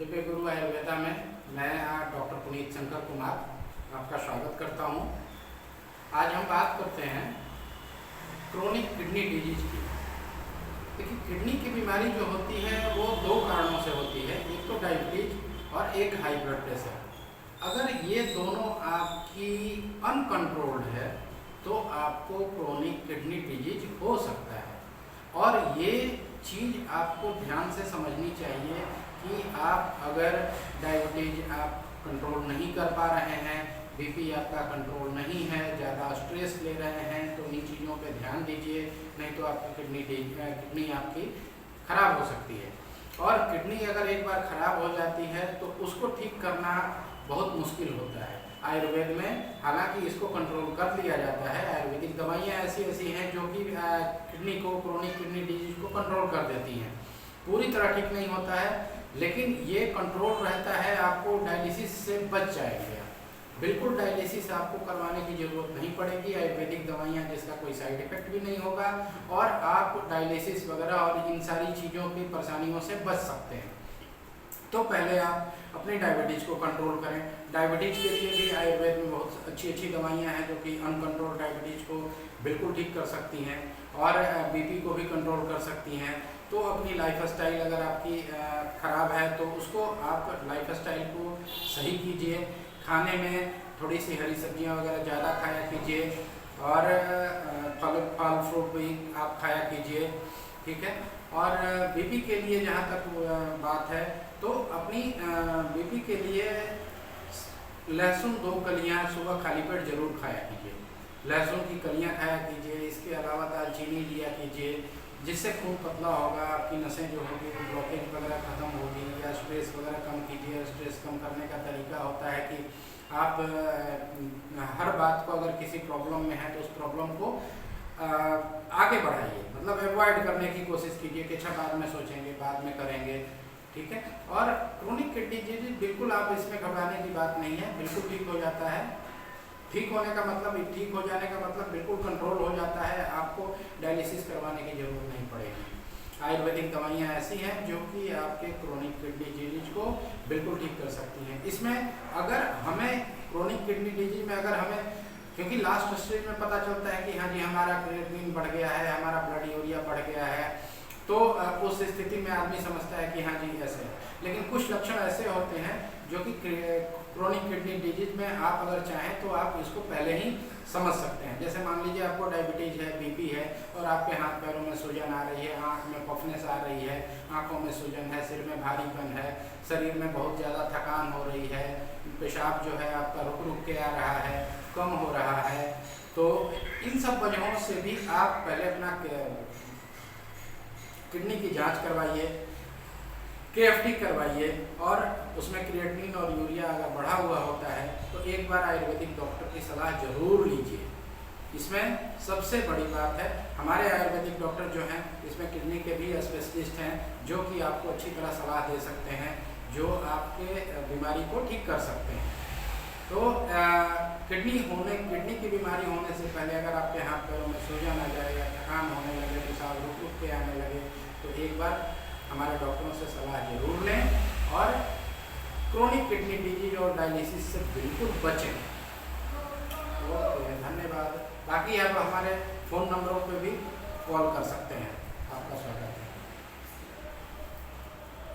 दिव्य गुरु आयुर्वेदा में मैं डॉक्टर पुनीत शंकर कुमार आपका स्वागत करता हूं। आज हम बात करते हैं क्रोनिक किडनी डिजीज की। देखिए, किडनी की बीमारी जो होती है वो दो कारणों से होती है, एक तो डायबिटीज और एक हाई ब्लड प्रेशर। अगर ये दोनों आपकी अनकंट्रोल्ड है तो आपको क्रोनिक किडनी डिजीज हो सकता है। और ये चीज़ आपको ध्यान से समझनी चाहिए कि आप अगर डायबिटीज आप कंट्रोल नहीं कर पा रहे हैं, बीपी आपका कंट्रोल नहीं है, ज़्यादा स्ट्रेस ले रहे हैं, तो इन चीज़ों पे ध्यान दीजिए, नहीं तो आपकी किडनी आपकी खराब हो सकती है। और किडनी अगर एक बार खराब हो जाती है तो उसको ठीक करना बहुत मुश्किल होता है। आयुर्वेद में हालांकि इसको कंट्रोल कर लिया जाता है, आयुर्वेदिक दवाइयाँ ऐसी हैं जो कि किडनी को, क्रोनिक किडनी डिजीज को कंट्रोल कर देती हैं। पूरी तरह ठीक नहीं होता है, लेकिन ये कंट्रोल रहता है। आपको डायलिसिस से बच जाएंगे, बिल्कुल डायलिसिस आपको करवाने की ज़रूरत नहीं पड़ेगी। आयुर्वेदिक दवाइयाँ जिसका कोई साइड इफेक्ट भी नहीं होगा और आप डायलिसिस वगैरह और इन सारी चीज़ों की परेशानियों से बच सकते हैं। तो पहले आप अपनी डायबिटीज़ को कंट्रोल करें। डायबिटीज़ के लिए भी आयुर्वेद में बहुत अच्छी दवाइयाँ हैं जो कि अनकंट्रोल डायबिटीज़ को बिल्कुल ठीक कर सकती हैं और बीपी को भी कंट्रोल कर सकती हैं। तो अपनी लाइफ स्टाइल अगर आपकी ख़राब है तो उसको आप लाइफ स्टाइल को सही कीजिए। खाने में थोड़ी सी हरी सब्जियां वगैरह ज़्यादा खाया कीजिए और फल फ्रूट भी आप खाया कीजिए, ठीक है। और बीपी के लिए जहाँ तक बात है तो अपनी बीपी के लिए लहसुन 2 कलियाँ सुबह खाली पेट जरूर खाया कीजिए। लहसुन की कलियाँ खाया कीजिए। इसके अलावा दालचीनी लिया कीजिए, जिससे खून पतला होगा, आपकी नसें जो होगी वो ब्लॉकेज वगैरह ख़त्म होगी। या स्ट्रेस वगैरह कम कीजिए। स्ट्रेस कम करने का तरीका होता है कि आप हर बात को, अगर किसी प्रॉब्लम में है तो उस प्रॉब्लम को आगे बढ़ाइए, मतलब अवॉइड करने की कोशिश कीजिए कि अच्छा बाद में सोचेंगे, बाद में करेंगे, ठीक है। और क्रोनिक किडनी डिजीज बिल्कुल आप इसमें घबराने की बात नहीं है, बिल्कुल ठीक हो जाता है। ठीक होने का मतलब, ठीक हो जाने का मतलब बिल्कुल कंट्रोल हो जाता है, आपको डायलिसिस करवाने की ज़रूरत नहीं पड़ेगी। आयुर्वेदिक दवाइयाँ ऐसी हैं जो कि आपके क्रोनिक किडनी डिजीज को बिल्कुल ठीक कर सकती हैं। इसमें अगर हमें क्रोनिक किडनी डिजीज में अगर हमें, क्योंकि लास्ट स्टेज में पता चलता है कि हाँ जी हमारा क्रिएटिनिन बढ़ गया है, हमारा ब्लड यूरिया बढ़ गया है, तो उस स्थिति में आदमी समझता है कि हाँ जी ऐसे है। लेकिन कुछ लक्षण ऐसे होते हैं जो कि क्रोनिक किडनी डिजीज में आप अगर चाहें तो आप इसको पहले ही समझ सकते हैं। जैसे मान लीजिए आपको डायबिटीज है, बीपी है और आपके हाथ पैरों में सूजन आ रही है, आँख में पफनेस आ रही है, आँखों में सूजन है, सिर में भारीपन है, शरीर में बहुत ज़्यादा थकान हो रही है, पेशाब जो है आपका रुक रुक के आ रहा है, कम हो रहा है, तो इन सब वजहों से भी आप पहले अपना किडनी की जांच करवाइए, KFT करवाइए और उसमें क्रिएटिनिन और यूरिया अगर बढ़ा हुआ होता है तो एक बार आयुर्वेदिक डॉक्टर की सलाह जरूर लीजिए। इसमें सबसे बड़ी बात है, हमारे आयुर्वेदिक डॉक्टर जो हैं इसमें किडनी के भी स्पेशलिस्ट हैं जो कि आपको अच्छी तरह सलाह दे सकते हैं, जो आपके बीमारी को ठीक कर सकते हैं। तो किडनी की बीमारी होने से पहले अगर आपके हाथ पैरों में सूजन आ जाए या थकान होने लगे, पेशाब रुक रुक के आने लगे, तो एक बार हमारे डॉक्टरों से सलाह जरूर लें और क्रोनिक किडनी डिजीज और डायलिसिस से बिल्कुल बचें। ओके, धन्यवाद। बाकी आप हमारे फ़ोन नंबरों पे भी कॉल कर सकते हैं। आपका स्वागत है।